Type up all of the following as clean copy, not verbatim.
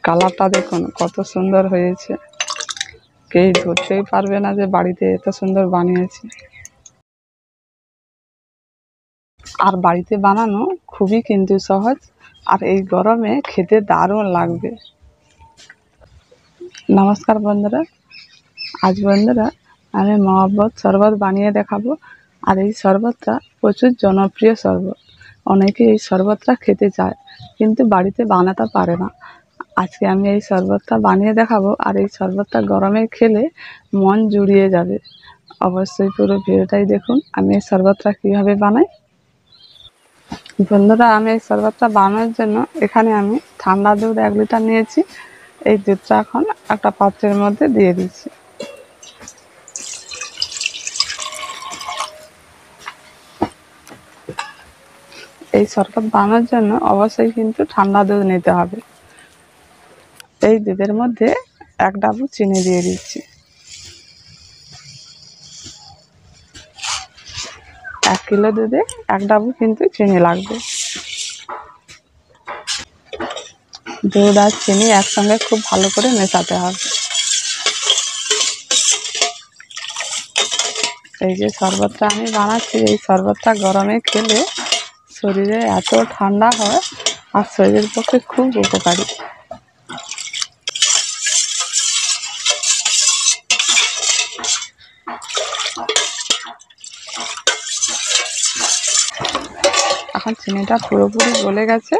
কালারটা দেখুন কত সুন্দর হয়েছে, কেউ ধরতেই পারবে না যে বাড়িতে এত সুন্দর বানিয়েছি। আর বাড়িতে বানানো খুবই কিন্তু সহজ, আর এই গরমে খেতে দারুণ লাগবে। নমস্কার বন্ধুরা, আজ বন্ধুরা আমি মহব্বত শরবত বানিয়ে দেখাবো। আর এই শরবতটা প্রচুর জনপ্রিয় শরবত, অনেকে এই শরবতটা খেতে চায় কিন্তু বাড়িতে বানাতে পারে না। আজকে আমি এই শরবতটা বানিয়ে দেখাবো, আর এই শরবতটা গরমে খেলে মন জুড়িয়ে যাবে। অবশ্যই পুরো ভিডিওটাই দেখুন আমি এই শরবতটা কীভাবে বানাই। বন্ধুরা, আমি এই শরবতটা বানানোর জন্য এখানে আমি ঠান্ডা দুধ 1 লিটার নিয়েছি। এই দুধটা এখন একটা পাত্রের মধ্যে দিয়ে দিচ্ছি। এই শরবত বানানোর জন্য অবশ্যই কিন্তু ঠান্ডা দুধ নিতে হবে। এই দুধের মধ্যে 1 ডাবু চিনি দিয়ে দিচ্ছি। 1 কিলো দুধে 1 ডাবু কিন্তু চিনি লাগবে। দুধ আর চিনি একসঙ্গে খুব ভালো করে মেশাতে হবে। এই যে শরবতটা আমি বানাচ্ছি, এই শরবতটা গরমে খেলে শরীরে এত ঠান্ডা হয় আর শরীরের পক্ষে খুব উপকারী। এখন চিনিটা পুরোপুরি গলে গেছে।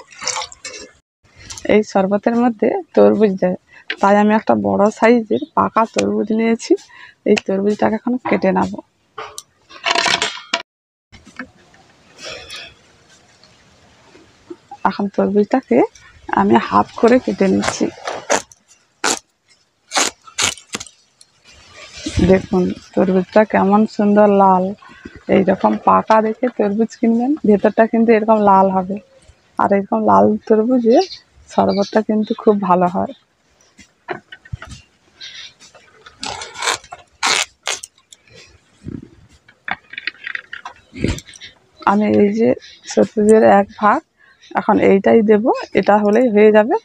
এই শরবতের মধ্যে তরমুজ দেয়, তাই আমি একটা বড় সাইজের পাকা তরমুজ নিয়েছি। এই তরমুজটাকে এখন কেটে নেব। এখন তরমুজটাকে আমি হাফ করে কেটে নিচ্ছি। দেখুন তরমুজটা কেমন সুন্দর লাল। এইরকম পাকা দেখে তরমুজ কিনবেন, ভেতরটা কিন্তু এরকম লাল হবে। আর এরকম লাল তরমুজে শরবতটা কিন্তু খুব ভালো হয়। আমি এই যে তরমুজের 1 ভাগ এখন এইটাই দেব, এটা হলেই হয়ে যাবে।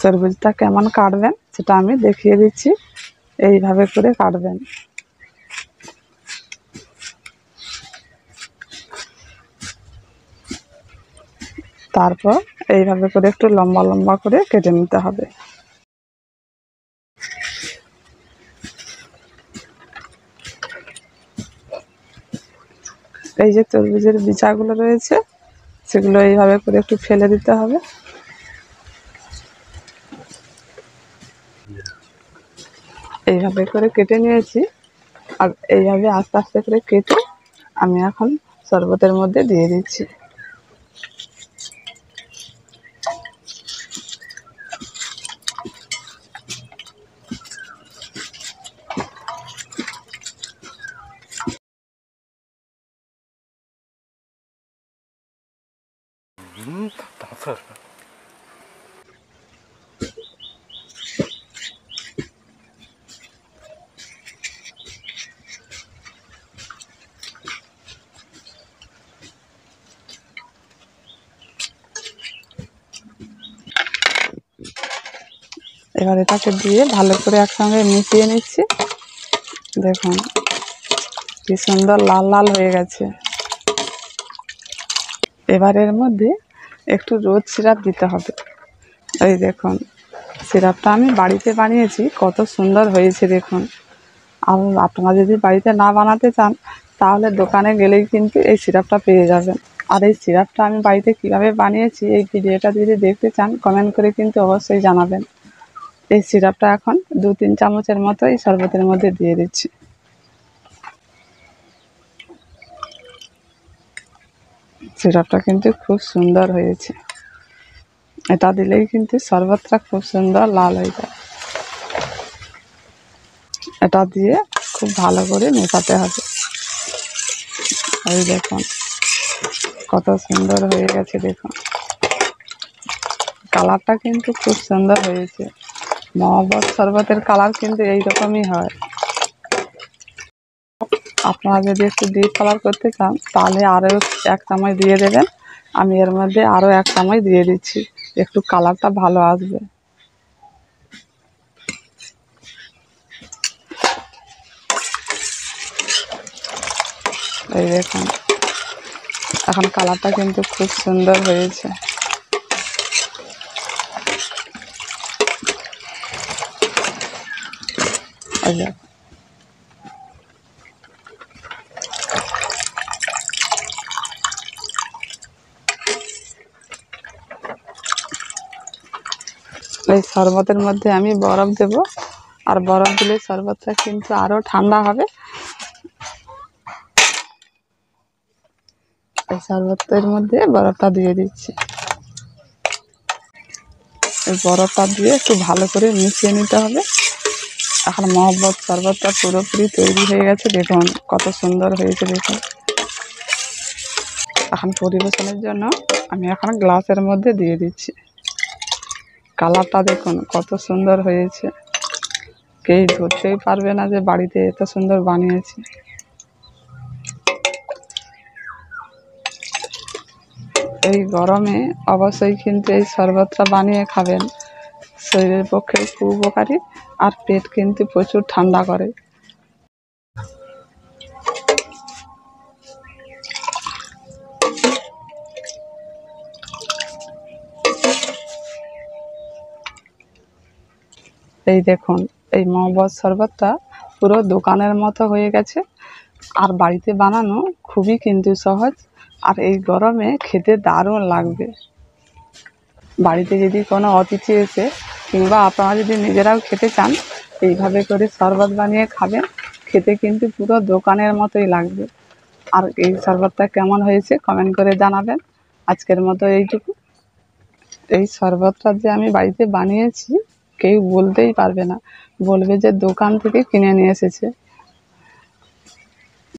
তরমুজটা কেমন কাটবেন সেটা আমি দেখিয়ে দিচ্ছি। এইভাবে করে কাটবেন। তারপর এইভাবে করে একটু লম্বা লম্বা করে কেটে নিতে হবে। এই যে তরমুজের বিচাগুলো রয়েছে সেগুলো এইভাবে করে একটু ফেলে দিতে হবে। এইভাবে করে কেটে নিয়েছি। আর এইভাবে আস্তে আস্তে করে কেটে আমি এখন শরবতের মধ্যে দিয়ে দিচ্ছি। এবার এটাকে দিয়ে ভালো করে একসঙ্গে মিশিয়ে নিচ্ছি। দেখুন কি সুন্দর লাল লাল হয়ে গেছে। এবার এর মধ্যে একটু রোজ সিরাপ দিতে হবে। এই দেখুন সিরাপটা আমি বাড়িতে বানিয়েছি, কত সুন্দর হয়েছে দেখুন। আর আপনারা যদি বাড়িতে না বানাতে চান তাহলে দোকানে গেলেই কিন্তু এই সিরাপটা পেয়ে যাবেন। আর এই সিরাপটা আমি বাড়িতে কিভাবে বানিয়েছি এই ভিডিওটা যদি দেখতে চান কমেন্ট করে কিন্তু অবশ্যই জানাবেন। এই সিরাপটা এখন 2-3 চামচের মতো এই শরবতের মধ্যে দিয়ে দিচ্ছি। সিরাপটা কিন্তু খুব সুন্দর হয়েছে। এটা দিলেই কিন্তু শরবতটা খুব সুন্দর লাল হয়ে যায়। এটা দিয়ে খুব ভালো করে মেশাতে হবে। এই দেখুন কত সুন্দর হয়ে গেছে। দেখুন কালারটা কিন্তু খুব সুন্দর হয়েছে। মহব্বত শরবতের কালার কিন্তু এইরকমই হয়। আপনারা যদি একটু ডিপ কালার করতে চান তাহলে আরও 1 চামচ দিয়ে দেবেন। আমি এর মধ্যে আরও 1 চামচ দিয়ে দিচ্ছি, একটু কালারটা ভালো আসবে। এই দেখুন এখন কালারটা কিন্তু খুব সুন্দর হয়েছে। এই দেখুন এই শরবতের মধ্যে আমি বরফ দেব, আর বরফ দিলে শরবতটা কিন্তু আরও ঠান্ডা হবে। এই শরবতের মধ্যে বরফটা দিয়ে দিচ্ছি। এই বরফটা দিয়ে একটু ভালো করে মিশিয়ে নিতে হবে। এখন মহব্বত শরবতটা পুরোপুরি তৈরি হয়ে গেছে, দেখুন কত সুন্দর হয়েছে। দেখুন এখন পরিবেশনের জন্য আমি এখন গ্লাসের মধ্যে দিয়ে দিচ্ছি। কালারটা দেখুন কত সুন্দর হয়েছে, কেউ ধরতেই পারবে না যে বাড়িতে এত সুন্দর বানিয়েছি। এই গরমে অবশ্যই কিন্তু এই শরবতটা বানিয়ে খাবেন, শরীরের পক্ষে খুব উপকারী, আর পেট কিন্তু প্রচুর ঠান্ডা করে। এই দেখুন এই মহব্বত শরবতটা পুরো দোকানের মতো হয়ে গেছে, আর বাড়িতে বানানো খুবই কিন্তু সহজ, আর এই গরমে খেতে দারুণ লাগবে। বাড়িতে যদি কোনো অতিথি এসে কিংবা আপনারা যদি নিজেরাও খেতে চান, এইভাবে করে শরবত বানিয়ে খাবেন, খেতে কিন্তু পুরো দোকানের মতোই লাগবে। আর এই শরবতটা কেমন হয়েছে কমেন্ট করে জানাবেন। আজকের মতো এইটুকু। এই শরবতটা যে আমি বাড়িতে বানিয়েছি কেউ বলতেই পারবে না, বলবে যে দোকান থেকে কিনে নিয়ে এসেছে।